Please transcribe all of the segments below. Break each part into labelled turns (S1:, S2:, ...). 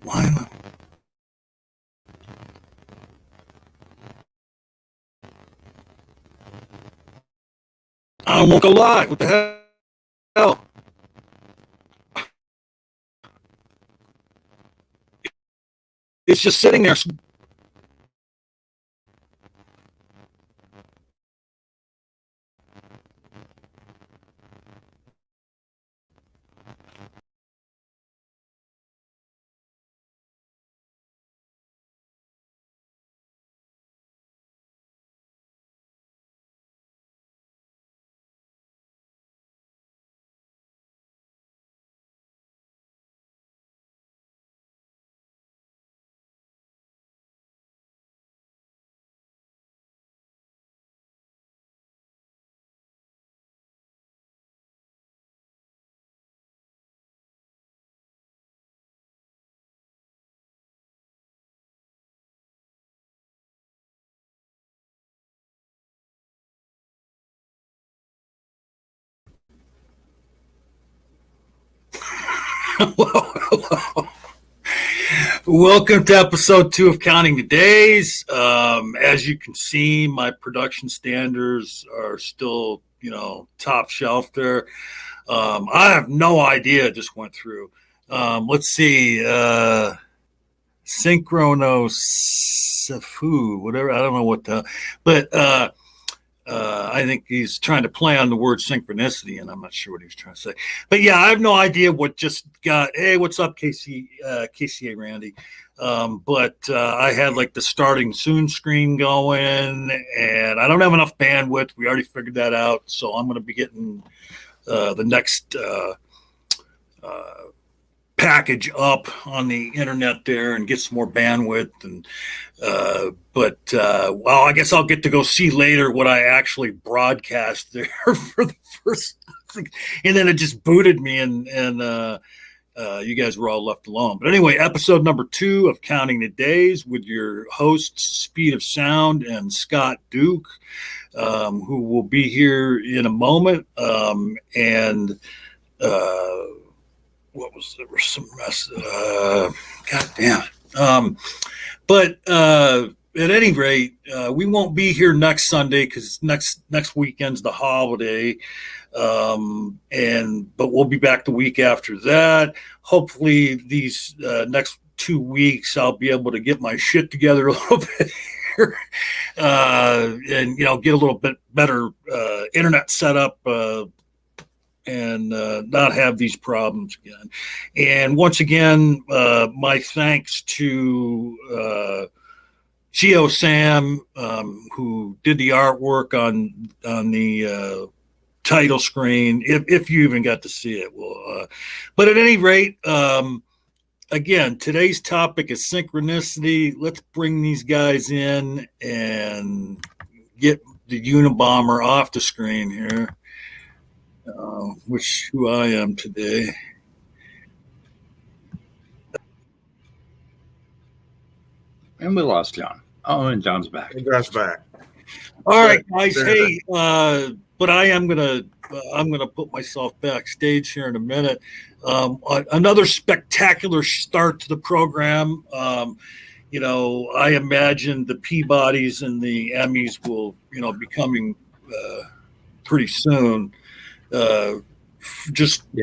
S1: Why? I won't go live. What the hell? It's just sitting there. Hello. Welcome to episode 2 of Counting the Days. As you can see, my production standards are still, top shelf there. I have no idea. It just went through. Let's see. Synchronicity, whatever. I don't know what but I think he's trying to play on the word synchronicity, and I'm not sure what he was trying to say. But yeah, I have no idea what just got. Hey, what's up, KCA Randy? But I had like the starting soon screen going, and I don't have enough bandwidth. We already figured that out, so I'm going to be getting the next package up on the internet there and get some more bandwidth. And well, I guess I'll get to go see later what I actually broadcast there for the first thing. And then it just booted me, and you guys were all left alone. But anyway, episode number 2 of Counting the Days with your hosts, Speed of Sound and Scott Duke, who will be here in a moment. What was there was some mess? God damn it. But at any rate, we won't be here next Sunday because next weekend's the holiday. But we'll be back the week after that. Hopefully these next 2 weeks I'll be able to get my shit together a little bit here, and get a little bit better internet setup, and not have these problems again. And once again, my thanks to Geo Sam, who did the artwork on the title screen, if you even got to see it. Well, but at any rate, again, today's topic is synchronicity. Let's bring these guys in and get the Unabomber off the screen here. Who I am today.
S2: And we lost John. Oh, and John's back.
S3: And John's back.
S1: All right, guys. Hey, but I'm gonna put myself backstage here in a minute. Another spectacular start to the program. I imagine the Peabodys and the Emmys will, be coming pretty soon.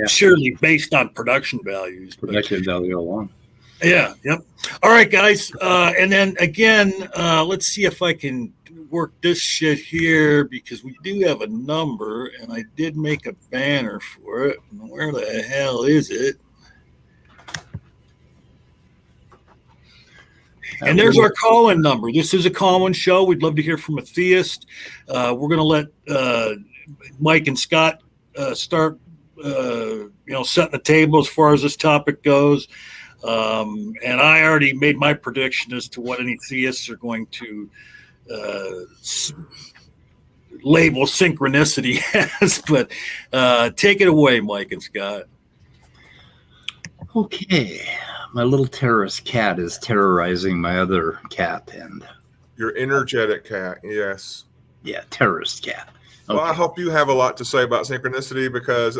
S1: Surely based on production values.
S2: Production value alone.
S1: Yeah. Yep. All right, guys. And then again, let's see if I can work this shit here, because we do have a number, and I did make a banner for it. Where the hell is it? And there's our call-in number. This is a call-in show. We'd love to hear from a theist. We're going to let Mike and Scott start, setting the table as far as this topic goes. And I already made my prediction as to what any theists are going to label synchronicity as. But take it away, Mike and Scott.
S2: Okay. My little terrorist cat is terrorizing my other cat. And
S3: your energetic cat, yes.
S2: Yeah, terrorist cat. Okay.
S3: Well, I hope you have a lot to say about synchronicity, because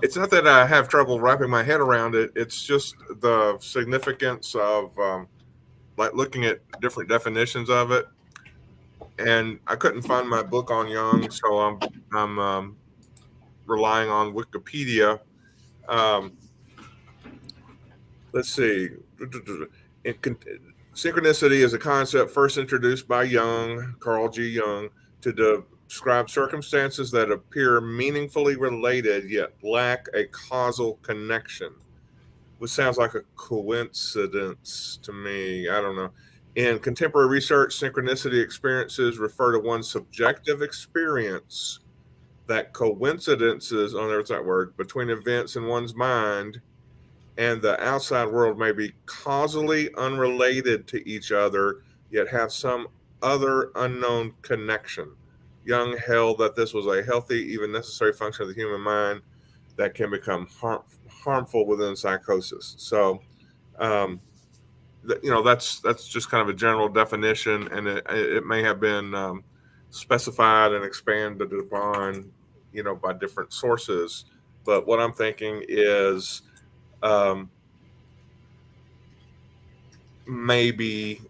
S3: it's not that I have trouble wrapping my head around it. It's just the significance of like looking at different definitions of it. And I couldn't find my book on Jung, so I'm relying on Wikipedia. Um, let's see. Synchronicity is a concept first introduced by Jung, Carl G. Jung, to describe circumstances that appear meaningfully related yet lack a causal connection, which sounds like a coincidence to me. I don't know. In contemporary research, synchronicity experiences refer to one's subjective experience that coincidences, oh, there's that word, between events in one's mind and the outside world may be causally unrelated to each other, yet have some other unknown connection. Jung held that this was a healthy, even necessary function of the human mind that can become harmful within psychosis. So, that's just kind of a general definition, and it may have been specified and expanded upon, by different sources. But what I'm thinking is maybe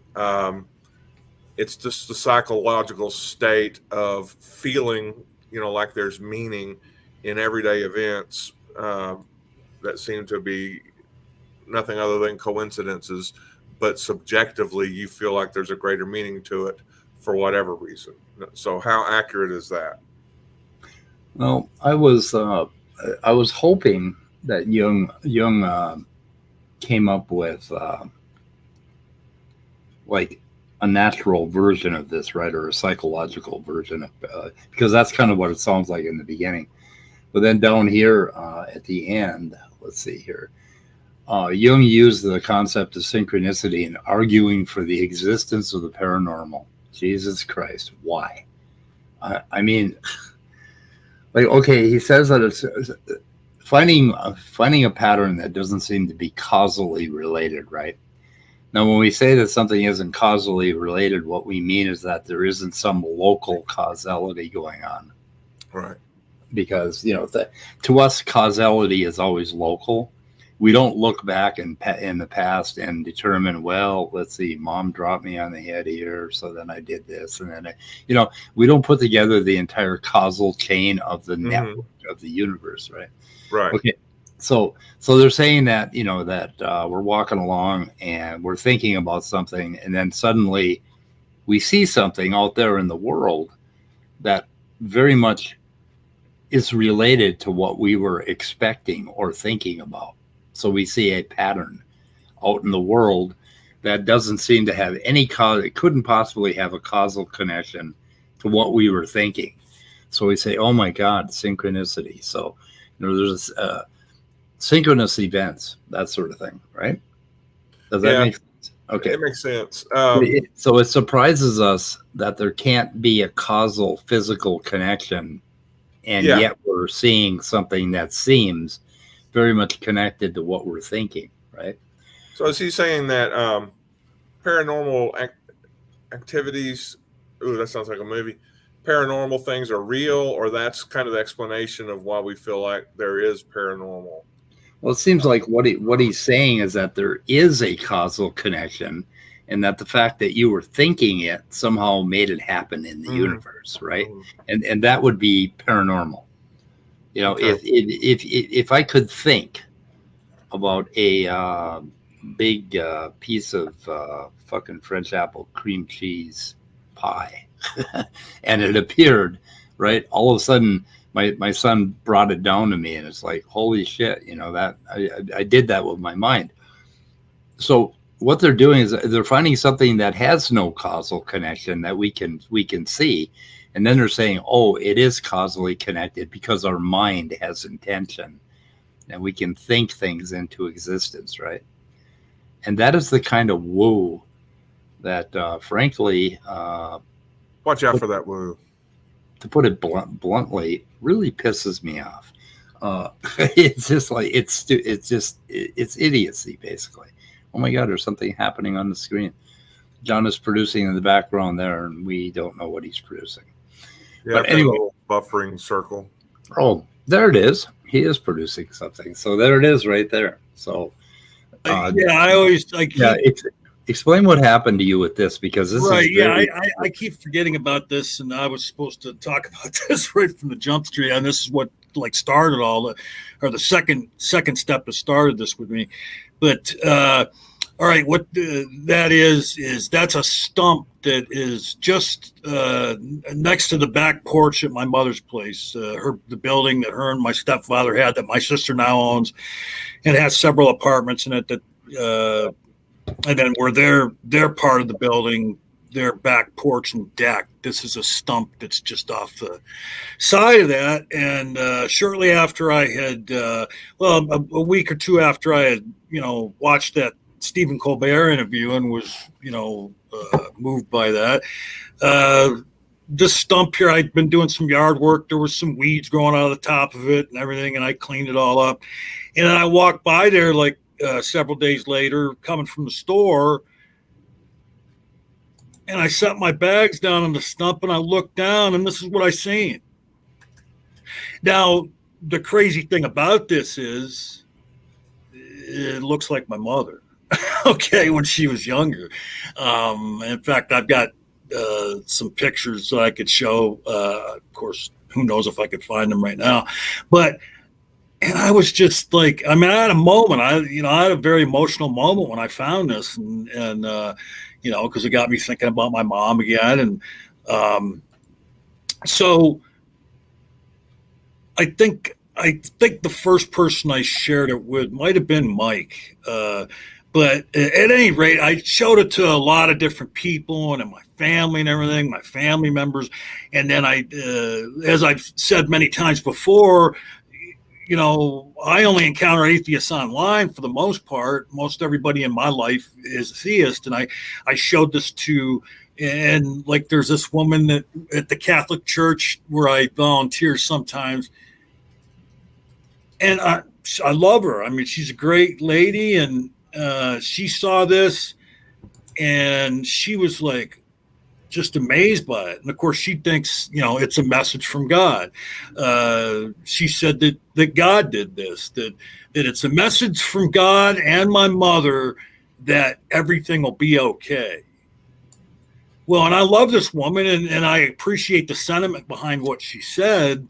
S3: it's just the psychological state of feeling, like there's meaning in everyday events that seem to be nothing other than coincidences, but subjectively you feel like there's a greater meaning to it for whatever reason. So how accurate is that?
S2: Well, I was hoping that Jung came up with like a natural version of this, right, or a psychological version of, because that's kind of what it sounds like in the beginning. But then down here at the end, let's see here, Jung used the concept of synchronicity in arguing for the existence of the paranormal. Jesus Christ, why? I mean, like, okay, he says that it's finding a pattern that doesn't seem to be causally related, right? Now, when we say that something isn't causally related, what we mean is that there isn't some local causality going on.
S3: Right.
S2: Because, to us, causality is always local. We don't look back in the past and determine, well, let's see, mom dropped me on the head here, so then I did this. And then, we don't put together the entire causal chain of the network of the universe, right?
S3: Right.
S2: Okay. So they're saying that, that we're walking along and we're thinking about something, and then suddenly we see something out there in the world that very much is related to what we were expecting or thinking about. So we see a pattern out in the world that doesn't seem to have any cause. It couldn't possibly have a causal connection to what we were thinking. So we say, oh my God, synchronicity. So, there's synchronous events, that sort of thing, right? Does that make sense? Okay.
S3: It makes sense.
S2: So it surprises us that there can't be a causal physical connection, and yet we're seeing something that seems very much connected to what we're thinking, right?
S3: So is he saying that paranormal activities, ooh, that sounds like a movie, paranormal things are real, or that's kind of the explanation of why we feel like there is paranormal?
S2: Well, it seems like what he's saying is that there is a causal connection, and that the fact that you were thinking it somehow made it happen in the universe, right? And that would be paranormal. Okay. If I could think about a big piece of fucking French apple cream cheese pie, and it appeared, right, all of a sudden my son brought it down to me, and it's like, holy shit, that I did that with my mind. So what they're doing is they're finding something that has no causal connection that we can see, and then they're saying, oh, it is causally connected because our mind has intention and we can think things into existence, right? And that is the kind of woo that frankly,
S3: watch out for that woo,
S2: to put it bluntly, really pisses me off. It's just like it's idiocy, basically. Oh my God, there's something happening on the screen. John is producing in the background there, and we don't know what he's producing.
S3: Yeah,
S2: but anyway,
S3: buffering circle.
S2: Oh, there it is. He is producing something. So there it is right there. So explain what happened to you with this, because this
S1: right.
S2: is very...
S1: I keep forgetting about this, and I was supposed to talk about this right from the jump street, and this is what like started all or the second step that started this with me. But all right, what that is that's a stump that is just next to the back porch at my mother's place, the building that her and my stepfather had that my sister now owns, and it has several apartments in it that, and then where their part of the building, their back porch and deck, this is a stump that's just off the side of that. And shortly after I had, a week or two after I had, watched that Stephen Colbert interview and was, moved by that. This stump here, I'd been doing some yard work. There was some weeds growing out of the top of it and everything, and I cleaned it all up. And then I walked by there like several days later, coming from the store, and I set my bags down on the stump, and I looked down, and this is what I seen. Now, the crazy thing about this is it looks like my mother. Okay, when she was younger. In fact, I've got some pictures that I could show. Of course, who knows if I could find them right now. And I was just like, I had a moment. I had a very emotional moment when I found this, and because it got me thinking about my mom again. And so I think the first person I shared it with might have been Mike. But at any rate, I showed it to a lot of different people and in my family and everything, my family members. And then as I've said many times before, I only encounter atheists online for the most part. Most everybody in my life is a theist. And I showed this to, and like there's this woman that at the Catholic Church where I volunteer sometimes. And I love her. She's a great lady, and she saw this and she was like just amazed by it. And of course she thinks, it's a message from God. She said that God did this, that it's a message from God and my mother that everything will be okay. Well, and I love this woman, and I appreciate the sentiment behind what she said,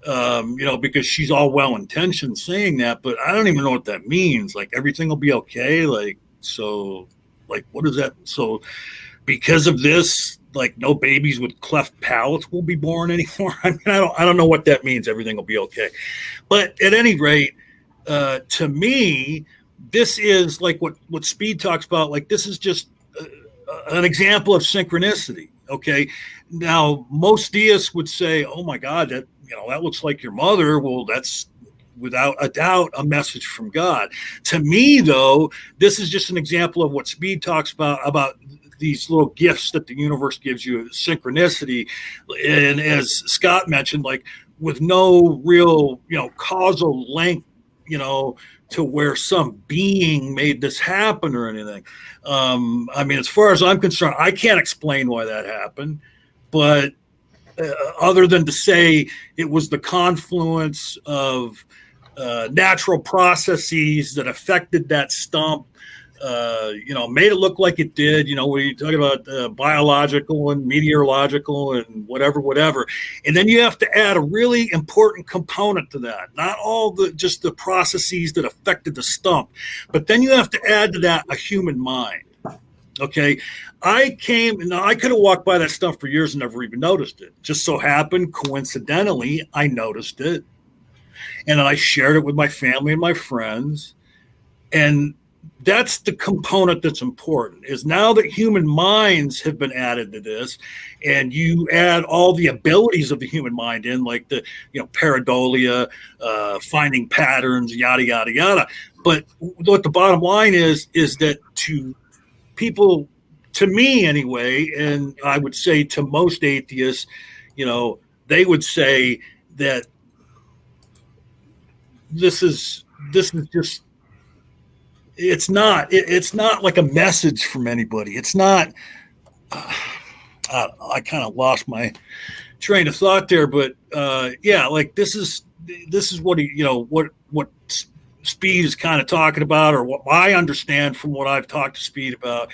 S1: because she's all well-intentioned saying that, but I don't even know what that means. Like, everything will be okay. Like, so, like, what is that? So because of this, like, no babies with cleft palates will be born anymore. I don't know what that means. Everything will be okay. But at any rate, to me, this is like what Speed talks about. Like, this is just an example of synchronicity. Okay. Now, most deists would say, oh my God, that looks like your mother. Well, that's without a doubt a message from God. To me, though, this is just an example of what Speed talks about these little gifts that the universe gives you, synchronicity. And as Scott mentioned, like with no real, causal link, to where some being made this happen or anything. As far as I'm concerned, I can't explain why that happened, but other than to say it was the confluence of natural processes that affected that stump, made it look like it did. When you talk about biological and meteorological and whatever, and then you have to add a really important component to that. Not all just the processes that affected the stump, but then you have to add to that a human mind. Okay, I could have walked by that stuff for years and never even noticed it. Just so happened, coincidentally, I noticed it. And then I shared it with my family and my friends. And that's the component that's important, is now that human minds have been added to this, and you add all the abilities of the human mind in, like the, pareidolia, finding patterns, yada, yada, yada. But what the bottom line is that to people, to me anyway, and I would say to most atheists, they would say that this is just, it's not like a message from anybody. It's not, I kind of lost my train of thought there, but like this is this is what what Speed is kind of talking about, or what I understand from what I've talked to Speed about,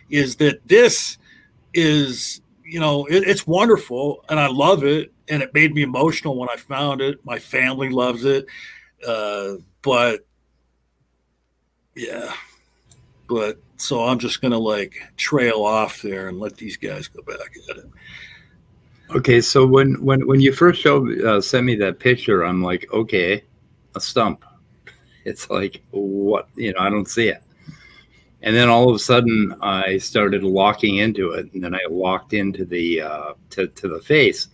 S1: is that this is, it's wonderful and I love it, and it made me emotional when I found it. My family loves it, but yeah, so I'm just gonna like trail off there and let these guys go back at it.
S2: Okay, so when you first sent me that picture, I'm like, okay, a stump. It's like, what? I don't see it. And then all of a sudden, I started locking into it, and then I locked into the to the face.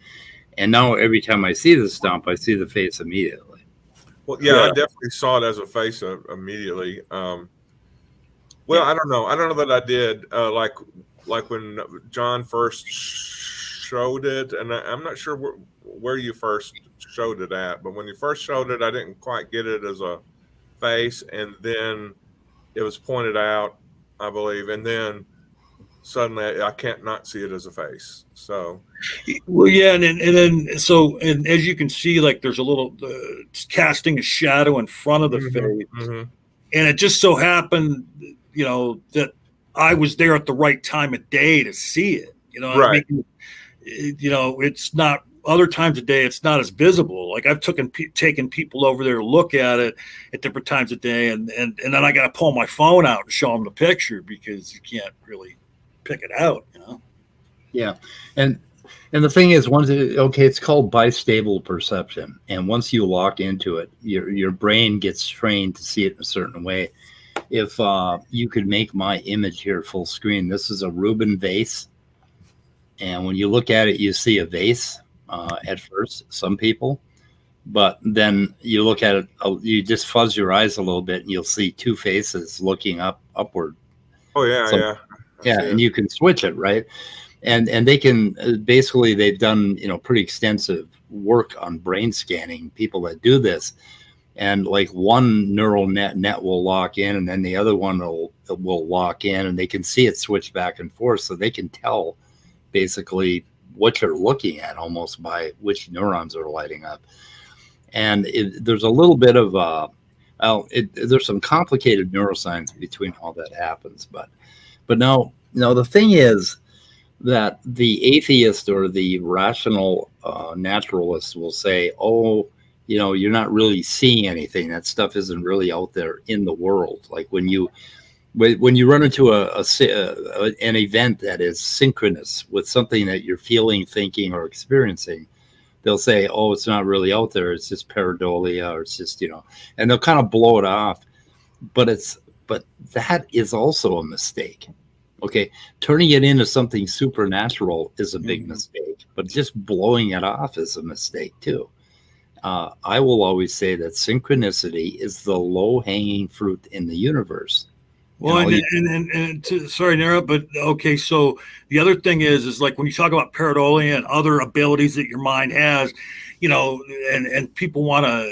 S2: And now every time I see the stump, I see the face immediately.
S3: Well, yeah, I definitely saw it as a face immediately. Well, I don't know. I don't know that I did. Like when John first showed it, and I'm not sure where you first showed it at, but when you first showed it, I didn't quite get it as a face, and then it was pointed out, I believe, and then suddenly I can't not see it as a face. So,
S1: well, yeah, and then as you can see, like there's a little casting a shadow in front of the face, and it just so happened, that I was there at the right time of day to see it.
S3: Right.
S1: I mean, it's not other times of day. It's not as visible. Like I've taken people over there to look at it at different times of day, and then I got to pull my phone out and show them the picture because you can't really pick it out.
S2: Yeah, and the thing is, it's called bistable perception, and once you lock into it, your brain gets trained to see it in a certain way. If you could make my image here full screen, this is a Rubin vase. And when you look at it, you see a vase at first, some people. But then you look at it, you just fuzz your eyes a little bit, and you'll see two faces looking upward.
S3: Oh, yeah,
S2: yeah. And you can switch it, right? And they can, basically, they've done, pretty extensive work on brain scanning, people that do this. And like one neural net will lock in, and then the other one will lock in, and they can see it switch back and forth. So they can tell basically what you're looking at almost by which neurons are lighting up. And there's a little bit of there's some complicated neuroscience between all that happens, but no, the thing is that the atheist or the rational naturalist will say, oh, you're not really seeing anything. That stuff isn't really out there in the world. Like when you run into an event that is synchronous with something that you're feeling, thinking, or experiencing, they'll say, oh, it's not really out there. It's just pareidolia, or it's just, and they'll kind of blow it off. But that is also a mistake. Okay. Turning it into something supernatural is a big mistake, but just blowing it off is a mistake too. I will always say that synchronicity is the low-hanging fruit in the universe.
S1: Well, sorry, Nara, but okay. So the other thing is like when you talk about pareidolia and other abilities that your mind has, and people want to,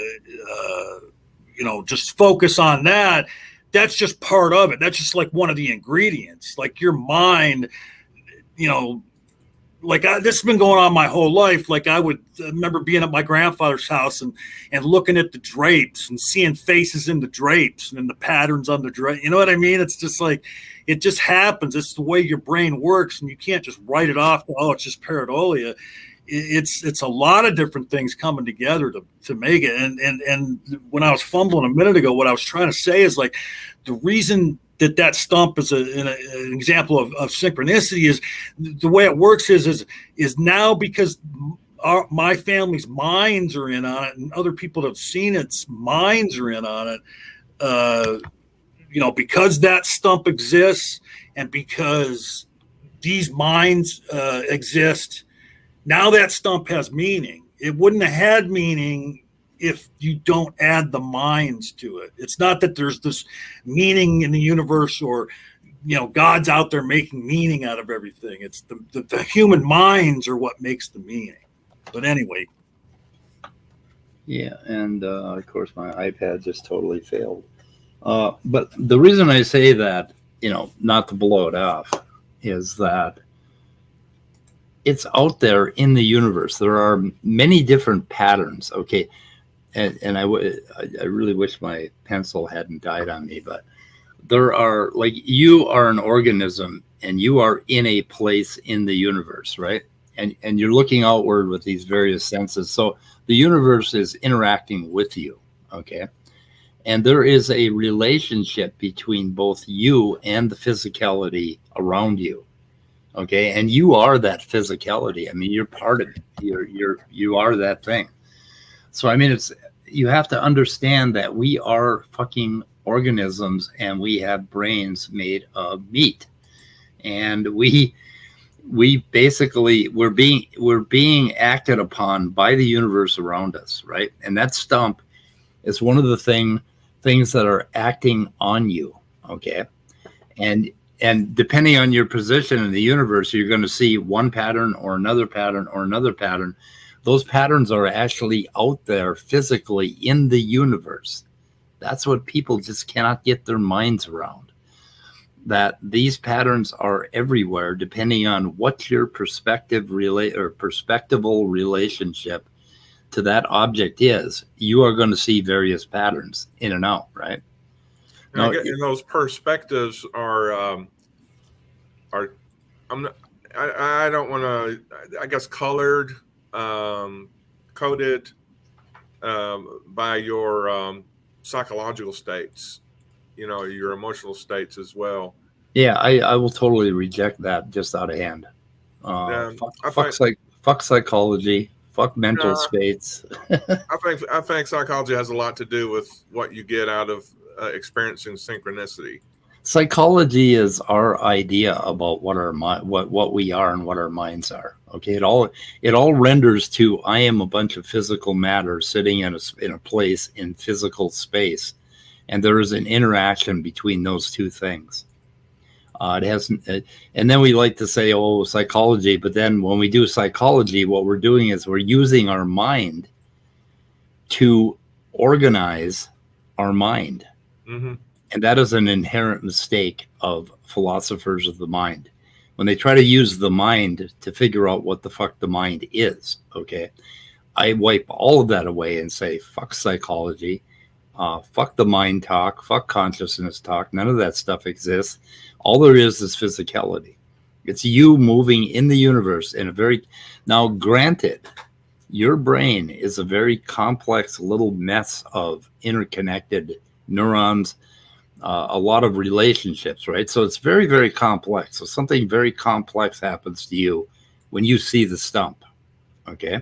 S1: just focus on that. That's just part of it. That's just like one of the ingredients. Like your mind, like this has been going on my whole life. Like I would remember being at my grandfather's house and looking at the drapes and seeing faces in the drapes and in the patterns on the drape. You know what I mean? It's just like, it just happens. It's the way your brain works, and you can't just write it off. Oh, it's just pareidolia. It's a lot of different things coming together to make it. And when I was fumbling a minute ago, what I was trying to say is like the reason that stump is an example of synchronicity is the way it works is now because my family's minds are in on it, and other people that have seen its minds are in on it. Because that stump exists and because these minds exist, now that stump has meaning. It wouldn't have had meaning if you don't add the minds to it. It's not that there's this meaning in the universe or, God's out there making meaning out of everything. It's the human minds are what makes the meaning. But anyway.
S2: Yeah. And of course my iPad just totally failed. But the reason I say that, not to blow it off, is that it's out there in the universe. There are many different patterns. Okay. and I really wish my pencil hadn't died on me, but there are, like, you are an organism and you are in a place in the universe, right? And you're looking outward with these various senses. So the universe is interacting with you, okay? And there is a relationship between both you and the physicality around you, okay? And you are that physicality. I mean, you're part of it. You are that thing. So I mean, you have to understand that we are fucking organisms and we have brains made of meat, and we basically we're being acted upon by the universe around us, right? And that stump is one of the things that are acting on you, okay? And depending on your position in the universe, you're going to see one pattern or another pattern or another pattern. Those patterns are actually out there physically in the universe. That's what people just cannot get their minds around. That these patterns are everywhere, depending on what your perspectival relationship to that object is. You are going to see various patterns in and out, right?
S3: Now, and those perspectives are I don't want to, I guess, colored, coded by your psychological states, your emotional states as well.
S2: Yeah, I will totally reject that just out of hand. Fuck psychology. Fuck mental states.
S3: I think psychology has a lot to do with what you get out of experiencing synchronicity.
S2: Psychology is our idea about what we are and what our minds are. Okay, it all renders to I am a bunch of physical matter sitting in a place in physical space, and there is an interaction between those two things. It hasn't, and then we like to say, "Oh, psychology," but then when we do psychology, what we're doing is we're using our mind to organize our mind.
S3: Mm-hmm.
S2: And that is an inherent mistake of philosophers of the mind. When they try to use the mind to figure out what the fuck the mind is, okay, I wipe all of that away and say, fuck psychology, fuck the mind talk, fuck consciousness talk. None of that stuff exists. All there is physicality. It's you moving in the universe in a very, now granted, your brain is a very complex little mess of interconnected neurons, a lot of relationships, right? So it's very, very complex. So something very complex happens to you when you see the stump, okay?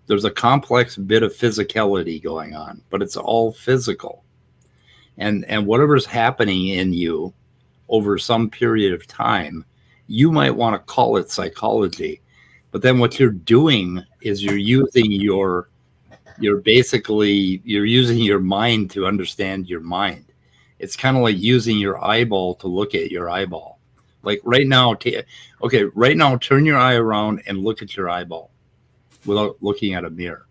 S2: There's a complex bit of physicality going on, but it's all physical. And whatever's happening in you over some period of time, you might want to call it psychology. But then what you're doing is you're using your mind to understand your mind. It's kind of like using your eyeball to look at your eyeball. Like right now, right now, turn your eye around and look at your eyeball without looking at a mirror.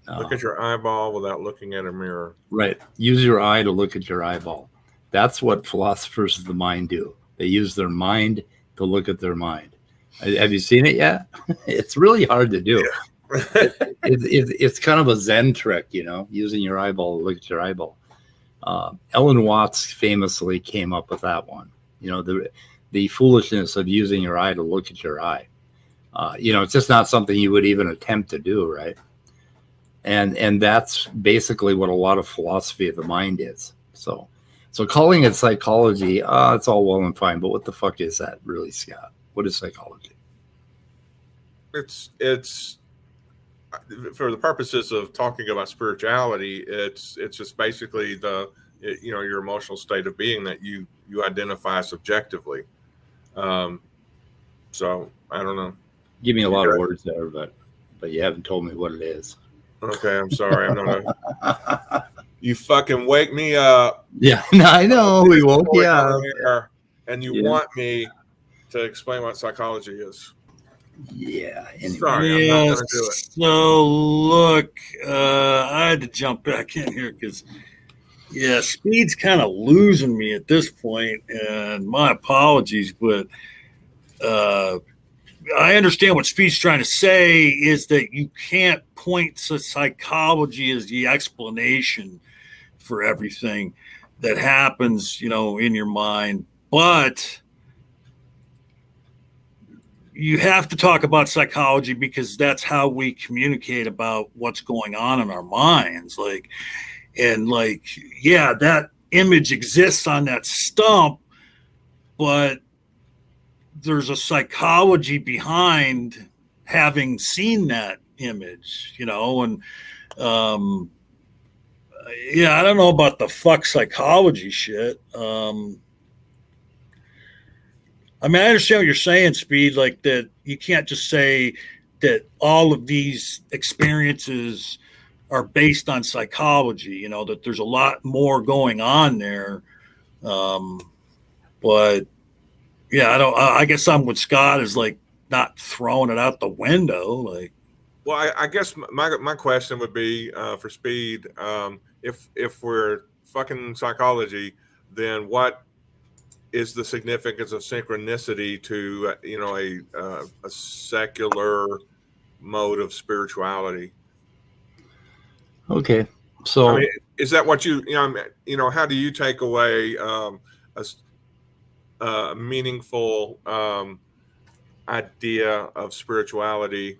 S3: Look at your eyeball without looking at a mirror.
S2: Right. Use your eye to look at your eyeball. That's what philosophers of the mind do. They use their mind to look at their mind. Have you seen it yet? It's really hard to do. Yeah. It's kind of a Zen trick, using your eyeball to look at your eyeball. Ellen Watts famously came up with that one. The foolishness of using your eye to look at your eye. It's just not something you would even attempt to do, right? And that's basically what a lot of philosophy of the mind is. So calling it psychology, it's all well and fine, but what the fuck is that really, Scott? What is psychology?
S3: It's for the purposes of talking about spirituality, it's just basically your emotional state of being that you identify subjectively. So I don't know.
S2: Give me a lot of words there, but you haven't told me what it is.
S3: Okay, I'm sorry. I'm not. You fucking wake me up.
S2: Yeah, I know. We woke you up.
S3: And you want me to explain what psychology is.
S2: Yeah.
S3: Anyway. Sorry, I'm not going to do it.
S1: So, look, I had to jump back in here because, speed's kind of losing me at this point, and my apologies, but I understand what Speed's trying to say is that you can't point to psychology as the explanation for everything that happens, in your mind. But you have to talk about psychology because that's how we communicate about what's going on in our minds. Yeah, that image exists on that stump, but there's a psychology behind having seen that image, and I don't know about the fuck psychology shit. I understand what you're saying, Speed, like that you can't just say that all of these experiences are based on psychology, that there's a lot more going on there. But yeah, I guess I'm with Scott is like not throwing it out the window.
S3: Well, I guess my question would be for Speed, if we're fucking psychology, then what is the significance of synchronicity to a secular mode of spirituality?
S2: Okay, so
S3: is that what how do you take away a meaningful idea of spirituality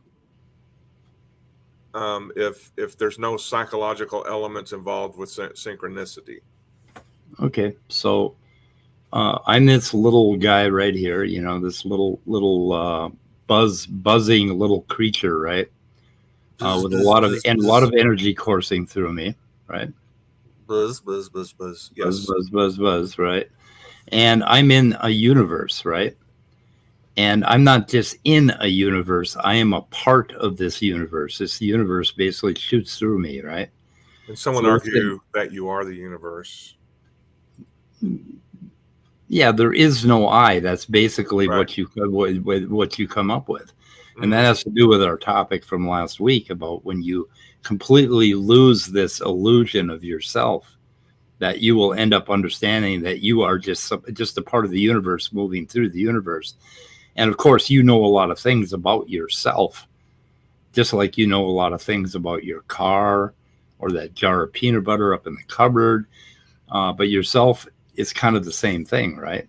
S3: if there's no psychological elements involved with synchronicity?
S2: Okay, so I'm this little guy right here, this little buzzing little creature, right? With a lot of energy coursing through me, right?
S3: Buzz, buzz, buzz, buzz. Yes.
S2: Buzz, buzz, buzz, buzz, right? And I'm in a universe, right? And I'm not just in a universe. I am a part of this universe. This universe basically shoots through me, right?
S3: And someone argue that you are the universe.
S2: Yeah, there is no I. That's basically
S3: right.
S2: what you come up with. And that has to do with our topic from last week about when you completely lose this illusion of yourself, that you will end up understanding that you are just a part of the universe moving through the universe. And of course, you know a lot of things about yourself, just like you know a lot of things about your car or that jar of peanut butter up in the cupboard. But yourself is kind of the same thing, right?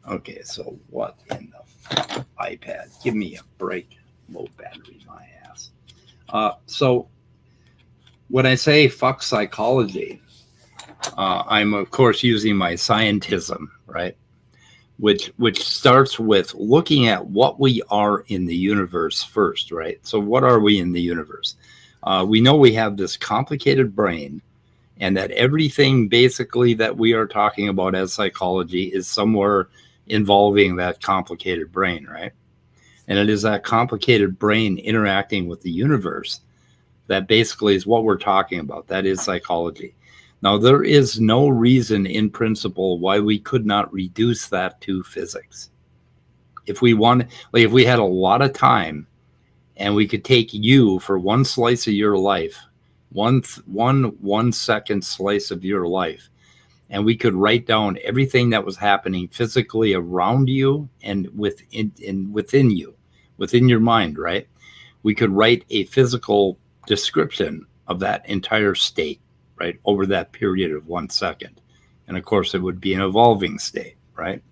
S2: Okay, so what in the iPad? Give me a break. Low battery, my ass. So when I say fuck psychology, I'm of course using my scientism, right? Which starts with looking at what we are in the universe first, right? So what are we in the universe? We know we have this complicated brain, and that everything basically that we are talking about as psychology is somewhere involving that complicated brain, right? And it is that complicated brain interacting with the universe that basically is what we're talking about. That is psychology. Now, there is no reason in principle why we could not reduce that to physics. If we want, like if we had a lot of time and we could take you for one slice of your life, one second slice of your life, and we could write down everything that was happening physically around you and within you, within your mind, right? We could write a physical description of that entire state, right, over that period of 1 second. And of course, it would be an evolving state, right?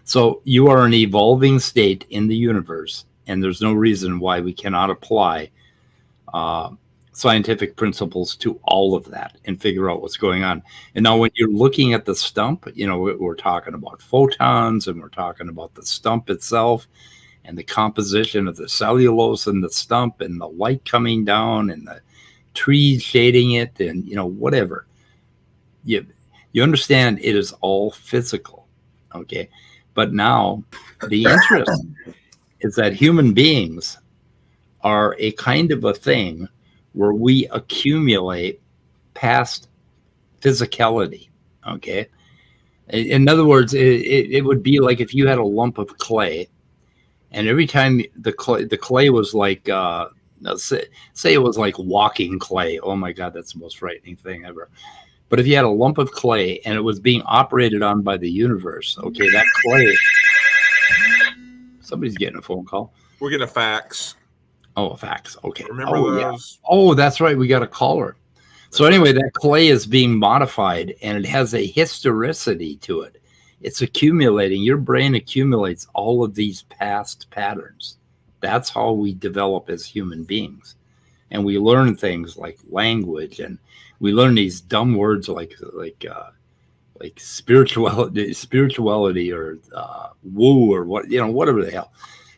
S2: So you are an evolving state in the universe, and there's no reason why we cannot apply scientific principles to all of that and figure out what's going on. And now when you're looking at the stump, we're talking about photons, and we're talking about the stump itself and the composition of the cellulose in the stump and the light coming down and the trees shading it and, whatever. You understand it is all physical, okay? But now the interest is that human beings are a kind of a thing where we accumulate past physicality, okay? In other words, it would be like if you had a lump of clay, and every time the clay was like, say it was like walking clay. Oh my God, that's the most frightening thing ever. But if you had a lump of clay and it was being operated on by the universe, okay, that clay, somebody's getting a phone call.
S3: We're getting a fax.
S2: Oh, a fax. Okay.
S3: Remember those?
S2: Yeah. Oh, that's right. We got a caller. So anyway, that clay is being modified, and it has a historicity to it. It's accumulating. Your brain accumulates all of these past patterns. That's how we develop as human beings. And we learn things like language, and we learn these dumb words like spirituality or woo or what, whatever the hell.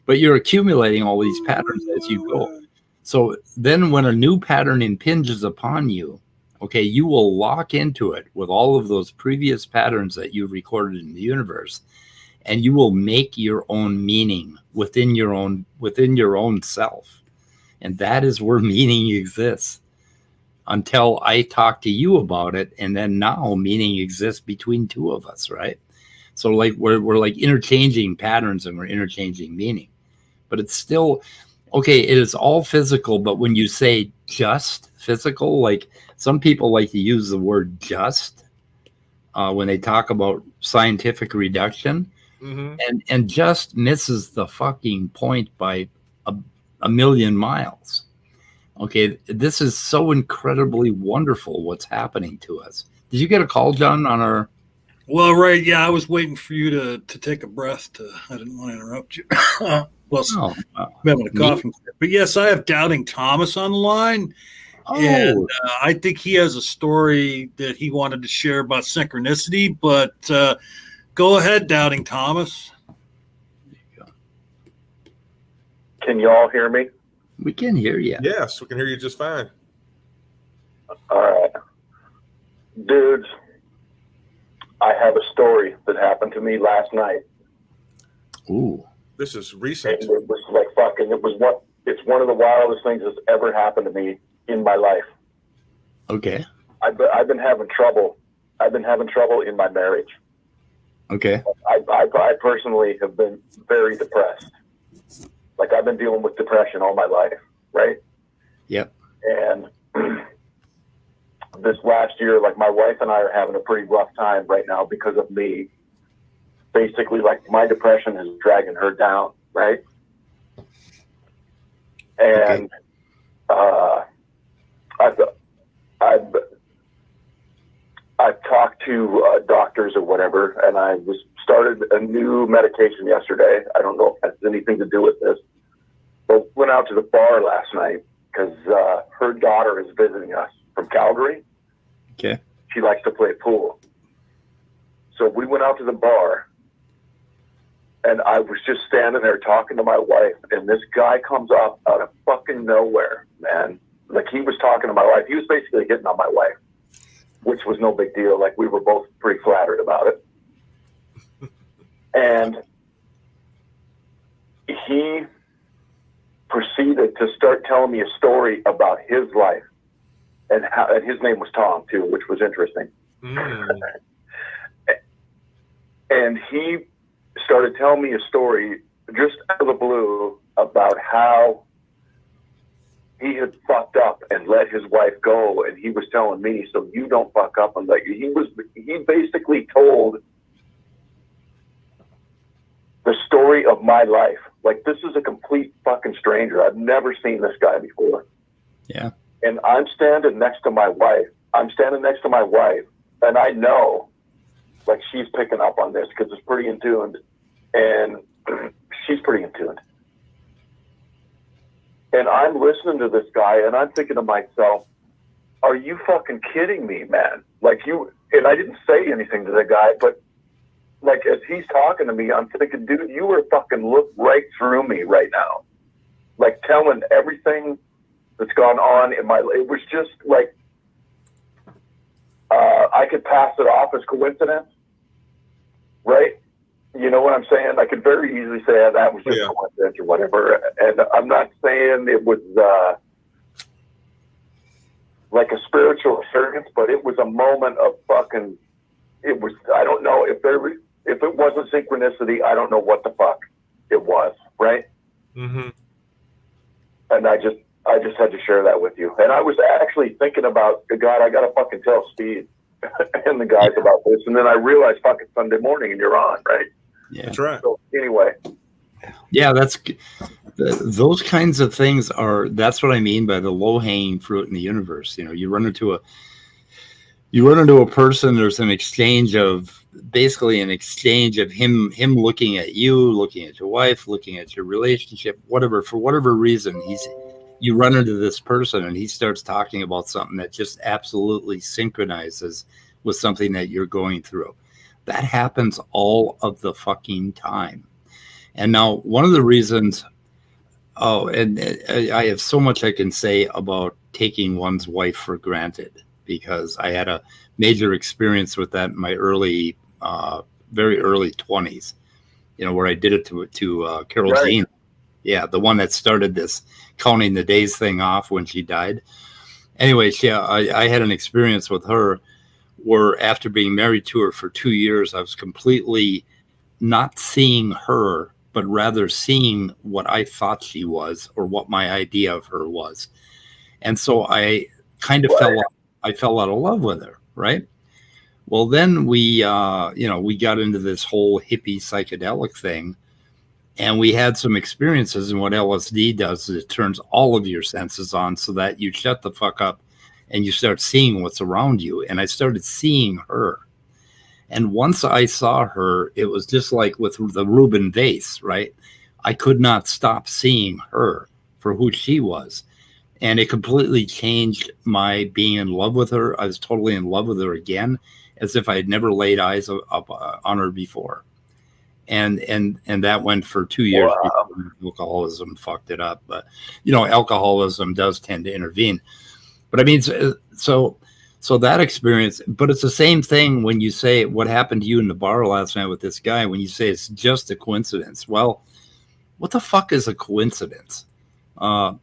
S2: But you're accumulating all these patterns as you go. So then when a new pattern impinges upon you, okay, you will lock into it with all of those previous patterns that you recorded in the universe, and you will make your own meaning within your own self. And that is where meaning exists until I talk to you about it. And then now meaning exists between two of us, right? So like we're like interchanging patterns and we're interchanging meaning. But it's still, okay, it is all physical, but when you say just physical, like some people like to use the word just when they talk about scientific reduction, and just misses the fucking point by a million miles. Okay, this is so incredibly wonderful what's happening to us. Did you get a call, John, on our...
S1: Well, right, yeah, I was waiting for you to take a breath. I didn't want to interrupt you. Plus, I'm having a coughing fit. But yes, I have Doubting Thomas on the line. And I think he has a story that he wanted to share about synchronicity. But go ahead, Doubting Thomas.
S4: Can you all hear me?
S2: We can hear you.
S3: Yes, we can hear you just fine.
S4: All right. Dudes, I have a story that happened to me last night.
S2: Ooh.
S3: This is recent.
S4: And it was like fucking, it's one of the wildest things that's ever happened to me in my life.
S2: Okay.
S4: I've been having trouble. I've been having trouble in my marriage.
S2: Okay.
S4: I personally have been very depressed. Like I've been dealing with depression all my life, right?
S2: Yep.
S4: And this last year, like my wife and I are having a pretty rough time right now because of me. Basically, like my depression is dragging her down, right? And I've talked to doctors or whatever, and I started a new medication yesterday. I don't know if that has anything to do with this, but went out to the bar last night because her daughter is visiting us from Calgary.
S2: Okay.
S4: She likes to play pool. So we went out to the bar, and I was just standing there talking to my wife, and this guy comes up out of fucking nowhere, man. Like he was talking to my wife. He was basically hitting on my wife, which was no big deal. Like we were both pretty flattered about it. And he proceeded to start telling me a story about his life, and his name was Tom too, which was interesting. And he started telling me a story just out of the blue about how he had fucked up and let his wife go, and he was telling me, so you don't fuck up and let you. He basically told the story of my life. Like, this is a complete fucking stranger. I've never seen this guy before.
S2: Yeah.
S4: And I'm standing next to my wife. And I know, like, she's picking up on this because it's pretty in tuned. And she's pretty in tuned. And I'm listening to this guy, and I'm thinking to myself, are you fucking kidding me, man? Like, and I didn't say anything to the guy, but like, as he's talking to me, I'm thinking, dude, you were fucking look right through me right now. Like, telling everything that's gone on in my life. It was just like, I could pass it off as coincidence, right? You know what I'm saying? I could very easily say that was just coincidence or whatever. And I'm not saying it was like a spiritual experience, but it was a moment of fucking, it was, I don't know if it wasn't synchronicity, I don't know what the fuck it was, right?
S3: Mm-hmm.
S4: And I just had to share that with you. And I was actually thinking about, God, I got to fucking tell Speed and the guys about this. And then I realized, fucking Sunday morning and you're on, right?
S2: Yeah.
S3: That's right.
S4: So anyway.
S2: Yeah, those kinds of things that's what I mean by the low-hanging fruit in the universe. You run into a person, there's an exchange of him looking at you, looking at your wife, looking at your relationship, whatever, for whatever reason, you run into this person and he starts talking about something that just absolutely synchronizes with something that you're going through. That happens all of the fucking time. And now one of the reasons, and I have so much I can say about taking one's wife for granted, because I had a major experience with that in my very early 20s, where I did it to Carol Jean. Yeah, the one that started this counting the days thing off when she died. Anyway, I had an experience with her where after being married to her for 2 years, I was completely not seeing her, but rather seeing what I thought she was or what my idea of her was. And so I kind of fell out of love with her, right? Well, then we got into this whole hippie psychedelic thing, and we had some experiences. And what LSD does is it turns all of your senses on so that you shut the fuck up and you start seeing what's around you. And I started seeing her. And once I saw her, it was just like with the Reuben vase, right? I could not stop seeing her for who she was. And it completely changed my being in love with her. I was totally in love with her again, as if I had never laid eyes up on her before. And that went for 2 years.
S4: Wow.
S2: Before alcoholism fucked it up. But, alcoholism does tend to intervene. But I mean, so that experience, but it's the same thing when you say what happened to you in the bar last night with this guy, when you say it's just a coincidence. Well, what the fuck is a coincidence?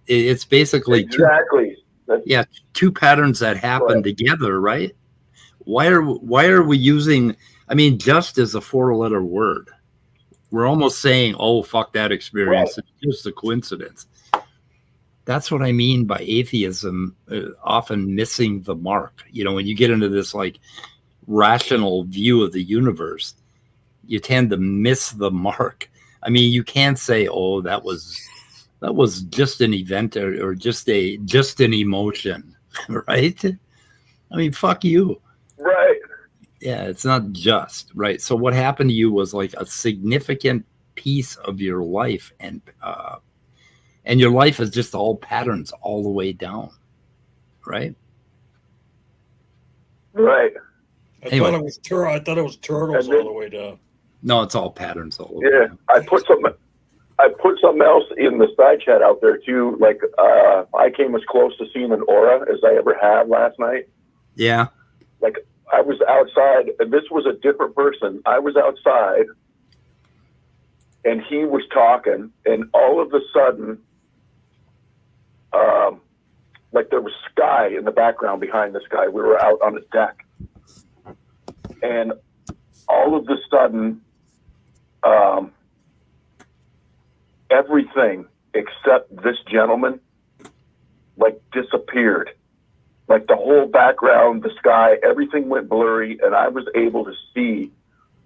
S2: It's basically two patterns that happen together, right? Why are we using, just as a 4-letter word? We're almost saying, oh, fuck that experience. Right. It's just a coincidence. That's what I mean by atheism often missing the mark. When you get into this like rational view of the universe, you tend to miss the mark. You can't say, oh, that was just an event or just an emotion, right? Fuck you.
S4: Right.
S2: Yeah, it's not just, right? So what happened to you was like a significant piece of your life, and your life is just all patterns all the way down, right?
S4: Right.
S1: I thought it was turtles all the way down.
S2: No, it's all patterns all the way down.
S4: I put something else in the side chat out there too. Like I came as close to seeing an aura as I ever had last night.
S2: Yeah.
S4: Like I was outside, and this was a different person. I was outside, and he was talking, and all of a sudden, like there was sky in the background behind this guy. We were out on the deck, and all of a sudden, everything except this gentleman like disappeared. Like the whole background, the sky, everything went blurry, and I was able to see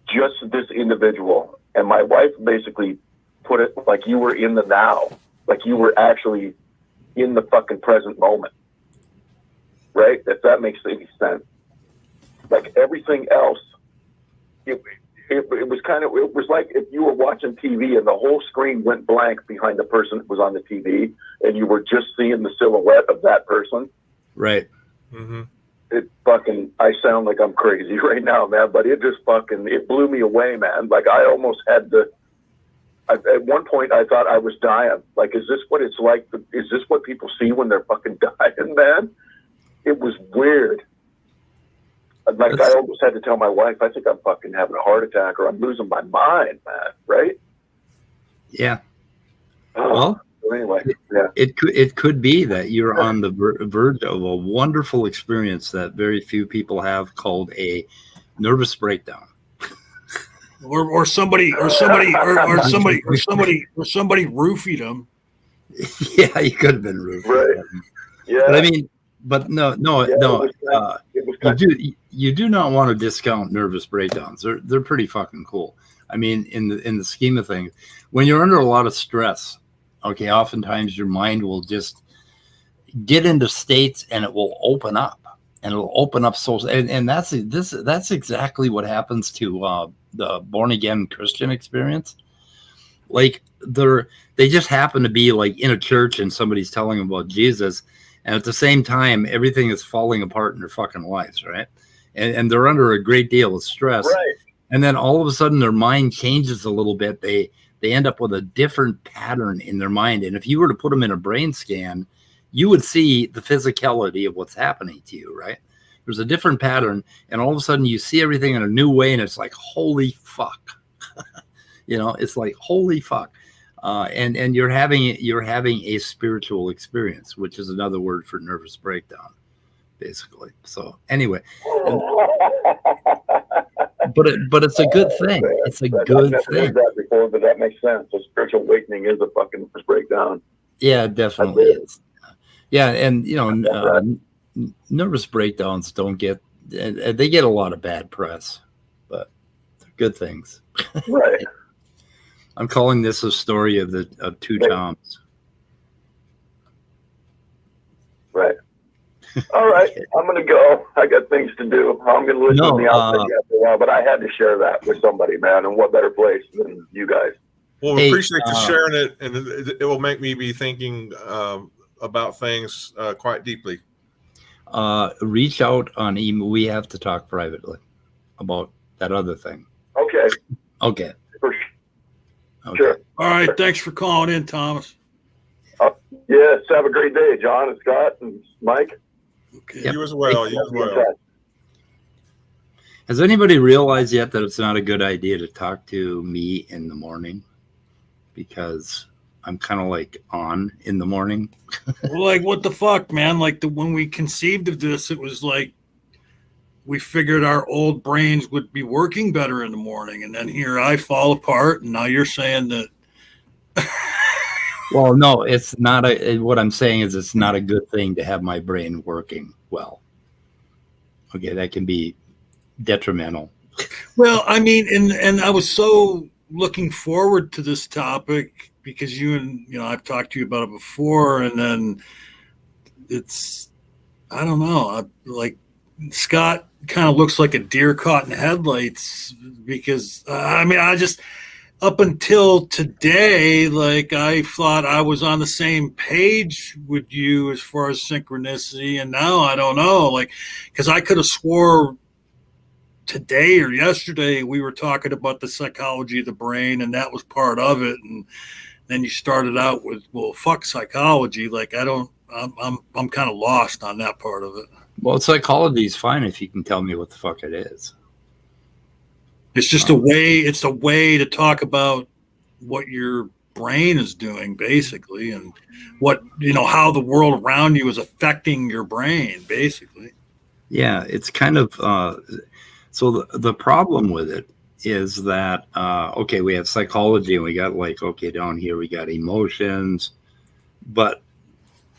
S4: just this individual. And my wife basically put it like you were in the now, like you were actually in the fucking present moment, right? If that makes any sense. Like everything else, it was like if you were watching TV and the whole screen went blank behind the person that was on the TV, and you were just seeing the silhouette of that person.
S2: Right.
S3: Mm-hmm.
S4: I sound like I'm crazy right now, man, but it blew me away, man. Like I almost had at one point I thought I was dying. Like, is this what it's like? Is this what people see when they're fucking dying, man? It was weird. Like I almost had to tell my wife, I think I'm fucking having a heart attack or I'm losing my mind, man. Right?
S2: Yeah.
S4: Well, anyway, yeah.
S2: It could be that you're on the verge of a wonderful experience that very few people have, called a nervous breakdown.
S1: Or somebody roofied him.
S2: Yeah, you could have been roofied.
S4: Right. Yeah.
S2: But no. You do not want to discount nervous breakdowns. They're pretty fucking cool. In the scheme of things, when you're under a lot of stress, Okay, oftentimes your mind will just get into states and it will open up, and it'll open up and that's exactly what happens to the born again Christian experience. Like they just happen to be like in a church and somebody's telling them about Jesus, and at the same time everything is falling apart in their fucking lives, right? And they're under a great deal of stress,
S4: Right.
S2: and then all of a sudden their mind changes a little bit. They end up with a different pattern in their mind, and if you were to put them in a brain scan, you would see the physicality of what's happening to you, right? There's a different pattern, and all of a sudden you see everything in a new way, and it's like, holy fuck. It's like, holy fuck. And you're having a spiritual experience, which is another word for nervous breakdown, basically. So anyway, but it's a good thing. It's a good thing.
S4: That before, but that makes sense. A spiritual awakening is a fucking breakdown.
S2: Yeah, it definitely is. Yeah, and nervous breakdowns they get a lot of bad press, but they're good things.
S4: Right.
S2: I'm calling this a story of two Toms.
S4: Right. All right. I'm going to go. I got things to do. I'm going to listen to the outfit after a while, but I had to share that with somebody, man. And what better place than you guys?
S3: Well, we appreciate you sharing it, and it will make me be thinking about things quite deeply.
S2: Reach out on email. We have to talk privately about that other thing.
S4: Okay.
S2: Okay.
S4: For sure.
S2: Okay.
S4: Sure.
S1: All right. Thanks for calling in, Thomas.
S4: Yes. Have a great day, John and Scott and Mike.
S1: Okay.
S2: Yep.
S3: You as well. You as well.
S2: Has anybody realized yet that it's not a good idea to talk to me in the morning? Because I'm kind of like on in the morning.
S1: Well, like, what the fuck, man? Like, when we conceived of this, it was like we figured our old brains would be working better in the morning. And then here I fall apart. And now you're saying that.
S2: Well, no, it's not what I'm saying is it's not a good thing to have my brain working well. Okay, that can be detrimental.
S1: Well, I mean, and I was so looking forward to this topic because I've talked to you about it before, and then I don't know, like Scott kind of looks like a deer caught in headlights because I just up until today, like I thought I was on the same page with you as far as synchronicity, and now I don't know, like, because I could have swore today or yesterday we were talking about the psychology of the brain, and that was part of it, and then you started out with, well, fuck psychology. Like I'm kind of lost on that part of it.
S2: Well, psychology is fine if you can tell me what the fuck it is.
S1: It's just it's a way to talk about what your brain is doing, basically, and what, how the world around you is affecting your brain, basically.
S2: Yeah, it's kind of, so the problem with it is that, okay, we have psychology and we got down here we got emotions, but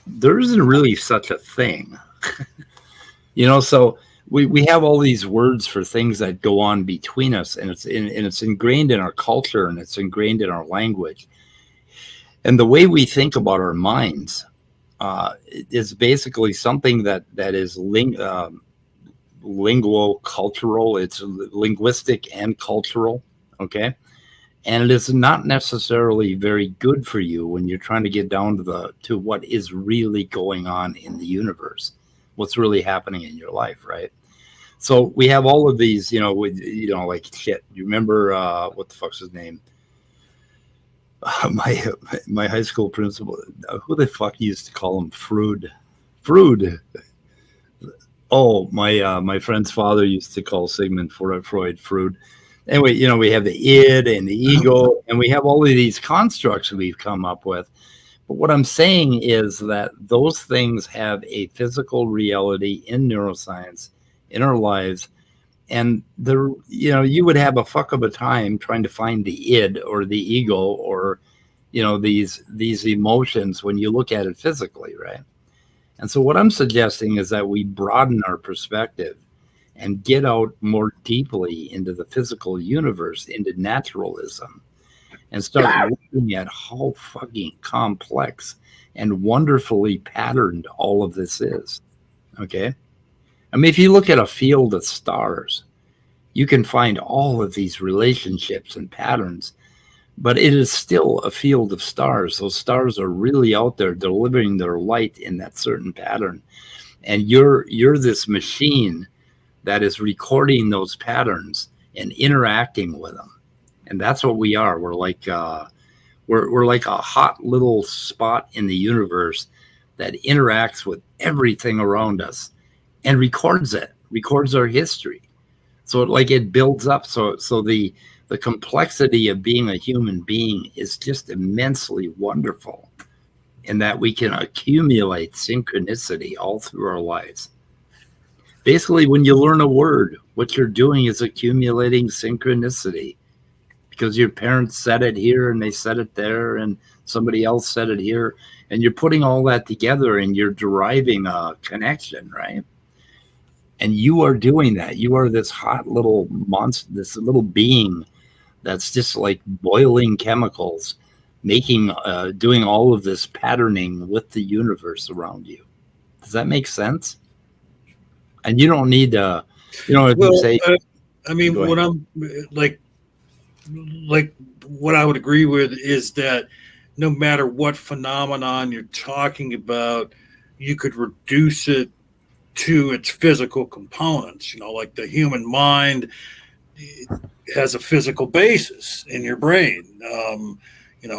S2: there isn't really such a thing. So we have all these words for things that go on between us, and it's ingrained in our culture, and it's ingrained in our language. And the way we think about our minds is basically something that is linguo-cultural. It's linguistic and cultural, okay? And it is not necessarily very good for you when you're trying to get down to what is really going on in the universe, what's really happening in your life, right? So we have all of these, like shit. You remember what the fuck's his name? My high school principal. Who the fuck used to call him Freud? Freud. Oh, my friend's father used to call Sigmund Freud Freud. Anyway, we have the id and the ego, and we have all of these constructs we've come up with. But what I'm saying is that those things have a physical reality in neuroscience, in our lives, and you would have a fuck of a time trying to find the id or the ego or these emotions when you look at it physically, right? And so what I'm suggesting is that we broaden our perspective and get out more deeply into the physical universe, into naturalism, and start looking at how fucking complex and wonderfully patterned all of this is. Okay. I mean, if you look at a field of stars, you can find all of these relationships and patterns, but it is still a field of stars. Those stars are really out there delivering their light in that certain pattern. And you're this machine that is recording those patterns and interacting with them. And that's what we are. We're like we're like a hot little spot in the universe that interacts with everything around us and records our history. So it builds up. So the complexity of being a human being is just immensely wonderful, in that we can accumulate synchronicity all through our lives. Basically, when you learn a word, what you're doing is accumulating synchronicity, because your parents said it here and they said it there and somebody else said it here, and you're putting all that together and you're deriving a connection, right? And you are doing that. You are this hot little monster, this little being that's just like boiling chemicals, making, doing all of this patterning with the universe around you. Does that make sense? And you don't need to, if you say,
S1: I mean, what I'm like what I would agree with is that no matter what phenomenon you're talking about, you could reduce it to its physical components. Like the human mind has a physical basis in your brain.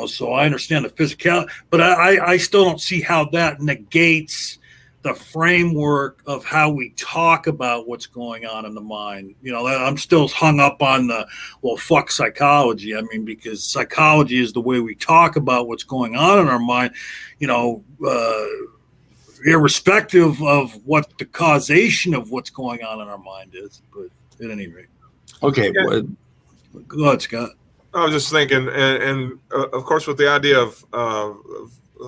S1: So I understand the physicality, but I still don't see how that negates the framework of how we talk about what's going on in the mind. I'm still hung up on fuck psychology. I mean, because psychology is the way we talk about what's going on in our mind, irrespective of what the causation of what's going on in our mind is. But at any rate.
S2: Okay.
S3: Yeah.
S1: Go ahead, Scott.
S3: I was just thinking, and of course, with the idea of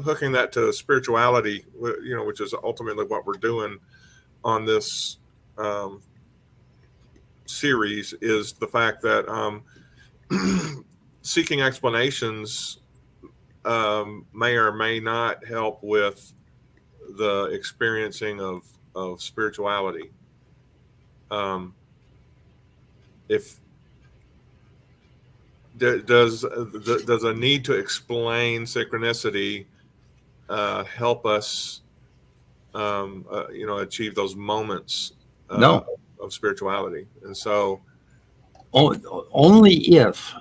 S3: hooking that to spirituality, which is ultimately what we're doing on this series, is the fact that seeking explanations may or may not help with the experiencing of spirituality. If does a need to explain synchronicity help us achieve those moments
S2: no.
S3: of spirituality? And so
S2: only if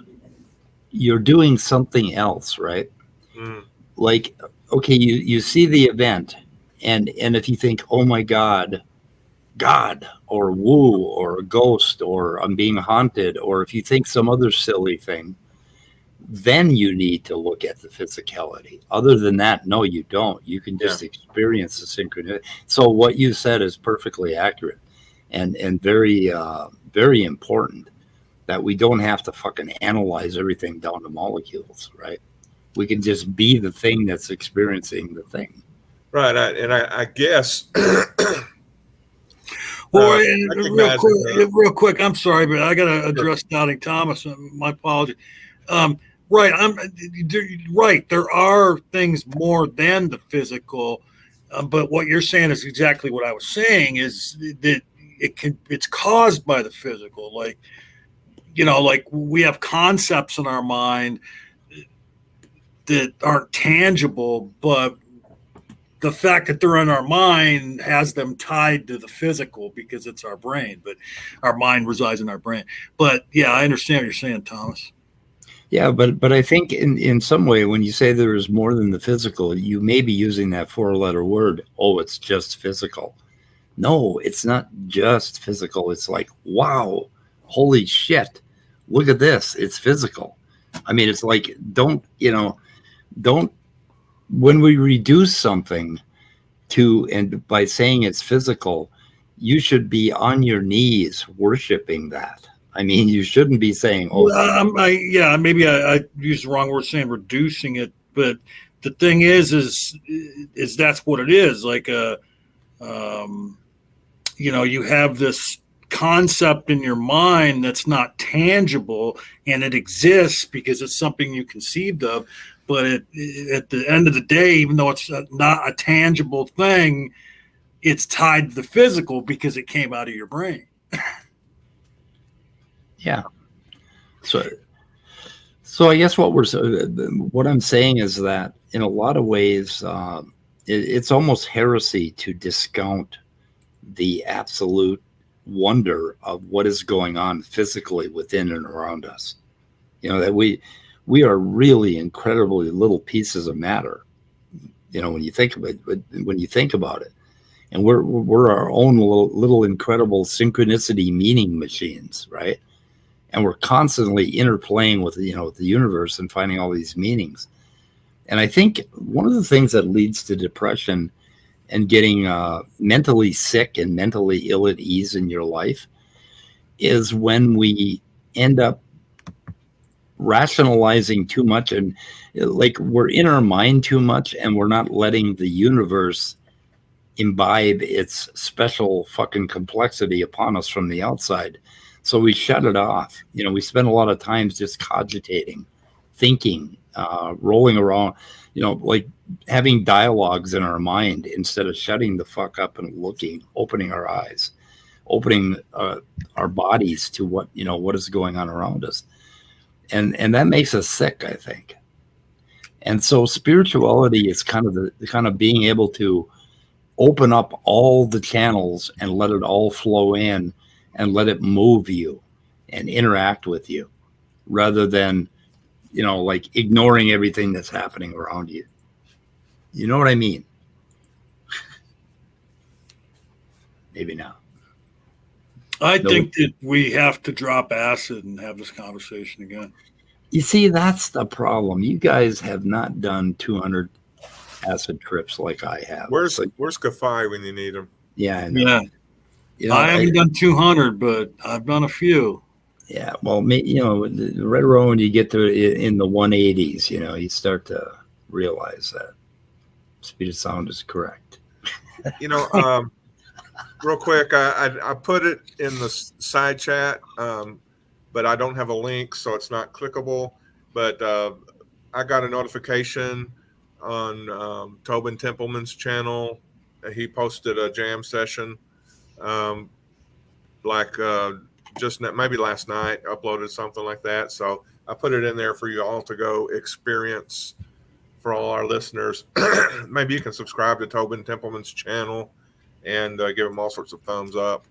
S2: you're doing something else, right? Like, okay, you see the event, and if you think, oh my God, or woo, or a ghost, or I'm being haunted, or if you think some other silly thing, then you need to look at the physicality. Other than that, no, you don't. You can just experience the synchronicity. So what you said is perfectly accurate and very, very important, that we don't have to fucking analyze everything down to molecules, right? We can just be the thing that's experiencing the thing.
S3: Right. I guess...
S1: Well, real quick, I'm sorry, but I got to address Doubting Thomas. My apology. Right. There are things more than the physical, but what you're saying is exactly what I was saying, is that it's caused by the physical. Like we have concepts in our mind that aren't tangible, but the fact that they're in our mind has them tied to the physical because it's our brain, but our mind resides in our brain. But yeah, I understand what you're saying, Thomas.
S2: Yeah, but I think in some way, when you say there is more than the physical, you may be using that 4-letter word. Oh, it's just physical. No, it's not just physical. It's like, wow, holy shit, look at this. It's physical. I mean, it's like, don't, when we reduce something and by saying it's physical, you should be on your knees worshiping that. I mean, you shouldn't be saying, oh,
S1: maybe I used the wrong word saying reducing it, but the thing is that's what it is. Like, you have this concept in your mind that's not tangible, and it exists because it's something you conceived of. But at the end of the day, even though it's not a tangible thing, it's tied to the physical because it came out of your brain.
S2: Yeah. So I guess what I'm saying is that in a lot of ways, it's almost heresy to discount the absolute wonder of what is going on physically within and around us. That we are really incredibly little pieces of matter. When you think about it, and we're our own little incredible synchronicity meaning machines, right? And we're constantly interplaying with with the universe and finding all these meanings. And I think one of the things that leads to depression and getting mentally sick and mentally ill at ease in your life is when we end up rationalizing too much, and like we're in our mind too much, and we're not letting the universe imbibe its special fucking complexity upon us from the outside. So we shut it off. We spend a lot of times just cogitating, thinking, rolling around, like having dialogues in our mind instead of shutting the fuck up and looking, opening our eyes, opening our bodies to what is going on around us. And that makes us sick, I think. And so spirituality is kind of being able to open up all the channels and let it all flow in and let it move you and interact with you rather than, like ignoring everything that's happening around you. You know what I mean? Maybe not.
S1: I think that we have to drop acid and have this conversation again.
S2: You see, that's the problem. You guys have not done 200 acid trips like I have.
S3: Where's Kafai when you need him?
S2: Yeah, I know.
S1: Yeah. I haven't done 200, but I've done a few.
S2: Yeah, well, right around when you get to in the 180s, you start to realize that speed of sound is correct.
S3: Real quick, I put it in the side chat, but I don't have a link, so it's not clickable. But I got a notification on Tobin Templeman's channel. He posted a jam session, just maybe last night, uploaded something like that. So I put it in there for you all to go experience for all our listeners. Maybe you can subscribe to Tobin Templeman's channel and give him all sorts of thumbs up.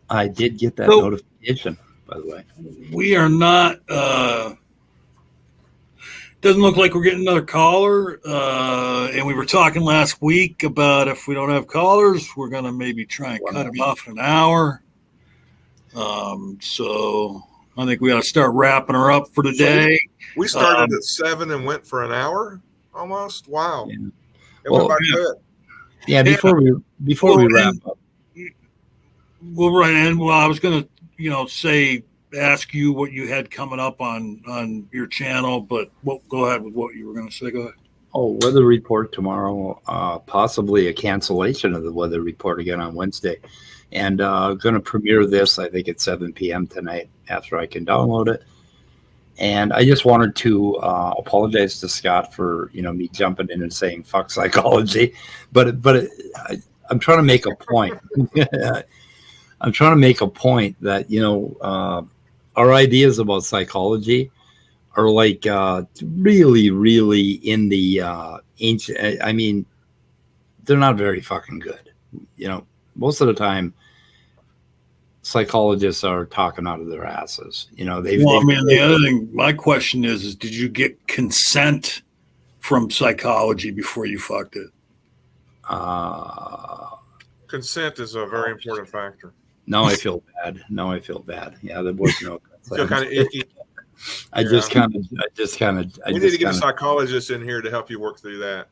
S2: I did get that notification, by the way.
S1: We are not, doesn't look like we're getting another caller. And we were talking last week about if we don't have callers, we're going to maybe try and cut it off in an hour. So I think we ought to start wrapping her up for today.
S3: We started at 7 and went for an hour almost. Wow.
S2: Yeah.
S3: Everybody good.
S2: Yeah, before we wrap up.
S1: Well, right, and I was going to ask you what you had coming up on your channel, but go ahead with what you were going to say. Go ahead.
S2: Oh, weather report tomorrow, possibly a cancellation of the weather report again on Wednesday, and going to premiere this, I think, at 7 p.m. tonight after I can download it. And I just wanted to apologize to Scott for me jumping in and saying fuck psychology, but I'm trying to make a point. I'm trying to make a point that our ideas about psychology are like really, really in the ancient. I mean, they're not very fucking good. Most of the time, psychologists are talking out of their asses. The
S1: other thing, my question is did you get consent from psychology before you fucked it?
S3: Consent is a very important factor.
S2: Now I feel bad. Yeah, there was no consent.
S3: Feel kind of icky.
S2: I just kind of.
S3: We need to get a psychologist in here to help you work through that.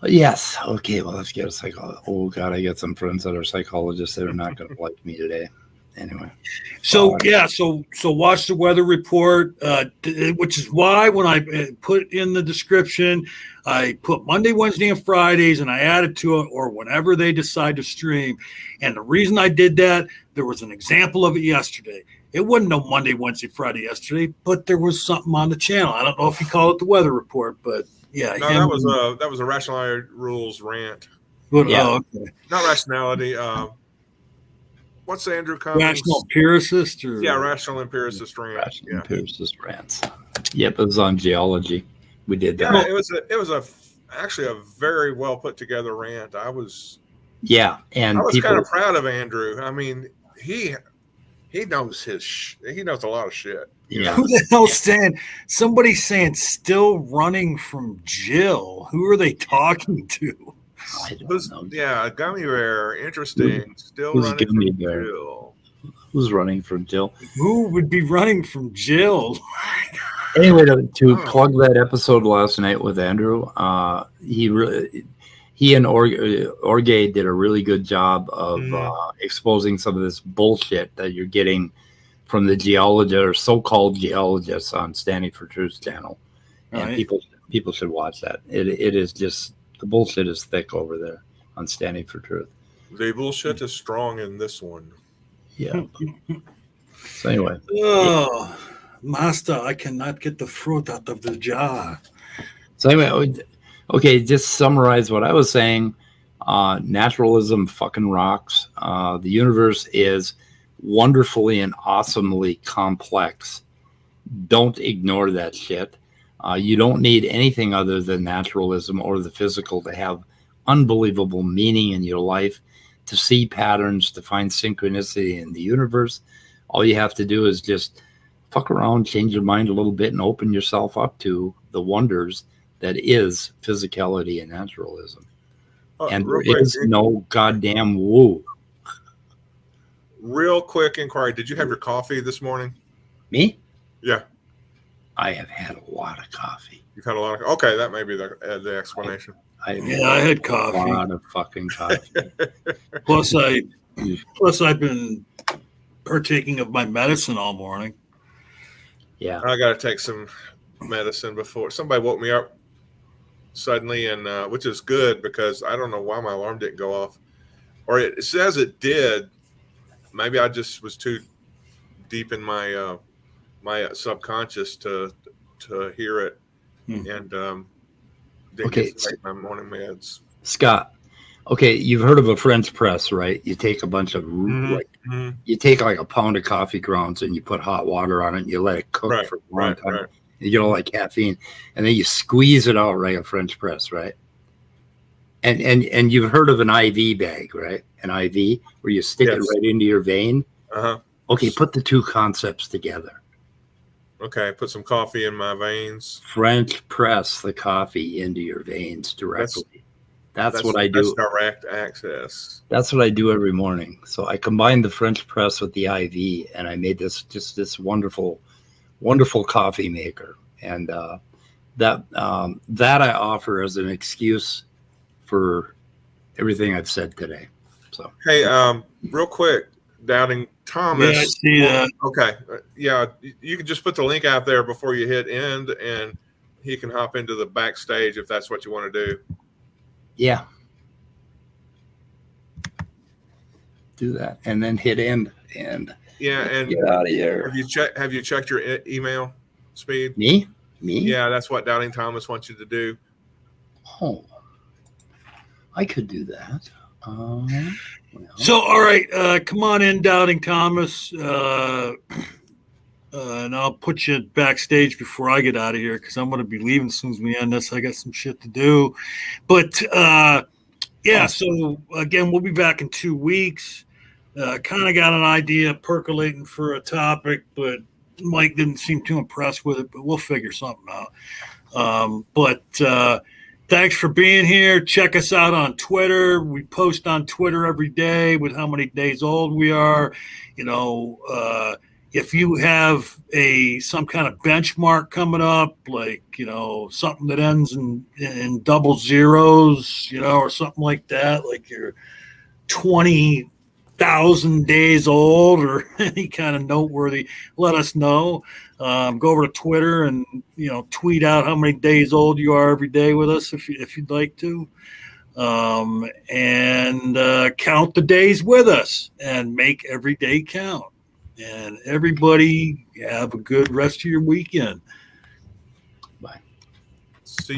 S2: Yes. Okay. Well, let's get a psychologist. Oh God, I got some friends that are psychologists that are not going to like me today. anyway.
S1: So so watch the weather report, which is why when I put in the description, I put Monday, Wednesday, and Fridays, and I added to it, or whenever they decide to stream. And the reason I did that, there was an example of it yesterday. It wasn't no Monday, Wednesday, Friday yesterday, but there was something on the channel. I don't know if you call it the weather report, but yeah.
S3: No, that was a Rationality Rules rant.
S1: But,
S2: Yeah.
S1: oh, okay.
S3: Not rationality. What's Andrew Cummings?
S1: Rational empiricist? Or?
S3: Yeah, rational empiricist rant.
S2: Rational empiricist rants. Yep, it was on geology. We did that.
S3: Yeah, it was actually a very well put together rant.
S2: and
S3: I was kind of proud of Andrew. I mean, he knows he knows a lot of shit.
S2: Yeah.
S1: Who the hell's saying? Somebody's saying still running from Jill. Who are they talking to?
S2: I don't know.
S3: Yeah, Gummy Bear. Interesting. Still
S2: Who's
S3: running
S2: Gummy
S3: from
S2: Bear?
S3: Jill.
S2: Who's running from Jill?
S1: Who would be running from Jill?
S2: Anyway, to plug that episode last night with Andrew, he and Orge did a really good job of exposing some of this bullshit that you're getting from the geologists or so-called geologists on Standing for Truth's channel, and people should watch that. It is just, the bullshit is thick over there on Standing for Truth.
S3: The bullshit is strong in this one.
S2: Yeah. So anyway.
S1: Oh, Master, I cannot get the fruit out of the jar.
S2: So anyway, okay, just summarize what I was saying. Naturalism fucking rocks. The universe is wonderfully and awesomely complex. Don't ignore that shit. You don't need anything other than naturalism or the physical to have unbelievable meaning in your life, to see patterns, to find synchronicity in the universe. All you have to do is just fuck around, change your mind a little bit, and open yourself up to the wonders that is physicality and naturalism. And there is no goddamn woo.
S3: Real quick inquiry. Did you have your coffee this morning?
S2: Me?
S3: Yeah.
S2: I have had a lot of coffee.
S3: You've had a lot of... Okay, that may be the explanation.
S2: I
S1: had coffee.
S2: A lot of fucking coffee.
S1: Plus, I've been partaking of my medicine all morning.
S2: Yeah.
S3: I got to take some medicine before. Somebody woke me up suddenly, and which is good because I don't know why my alarm didn't go off. Or it says it did. Maybe I just was too deep in my my subconscious to hear it, and didn't get to take my morning meds.
S2: Scott, okay, you've heard of a French press, right? You take a bunch of you take like a pound of coffee grounds and you put hot water on it and you let it cook for a long time. Right. You get all like caffeine, and then you squeeze it out like a French press, right? And you've heard of an IV bag, right? An IV where you stick it right into your vein. Okay, put the two concepts together.
S3: Okay, put some coffee in my veins.
S2: French press the coffee into your veins directly. That's what I do.
S3: That's direct access.
S2: That's what I do every morning. So I combined the French press with the IV, and I made this wonderful, wonderful coffee maker. And that I offer as an excuse for everything I've said today. So
S3: hey, real quick, Doubting Thomas.
S1: Yeah, I see that.
S3: Okay, yeah, you can just put the link out there before you hit end, and he can hop into the backstage if that's what you want to do.
S2: Yeah, do that, and then hit end, and
S3: and
S2: get out of here.
S3: Have you checked your email, Speed?
S2: Me?
S3: Yeah, that's what Doubting Thomas wants you to do.
S2: Oh, I could do that.
S1: So, all right, come on in, Doubting Thomas, and I'll put you backstage before I get out of here because I'm going to be leaving as soon as we end this. I got some shit to do. But, so, again, we'll be back in 2 weeks. Kind of got an idea percolating for a topic, but Mike didn't seem too impressed with it, but we'll figure something out. Thanks for being here. Check us out on Twitter. We post on Twitter every day with how many days old we are. If you have some kind of benchmark coming up, like, something that ends in double zeros, or something like that, like your 20 1,000 days old or any kind of noteworthy, let us know. Go over to Twitter and tweet out how many days old you are every day with us if you'd like to, and count the days with us and make every day count. And everybody have a good rest of your weekend.
S2: Bye.
S3: See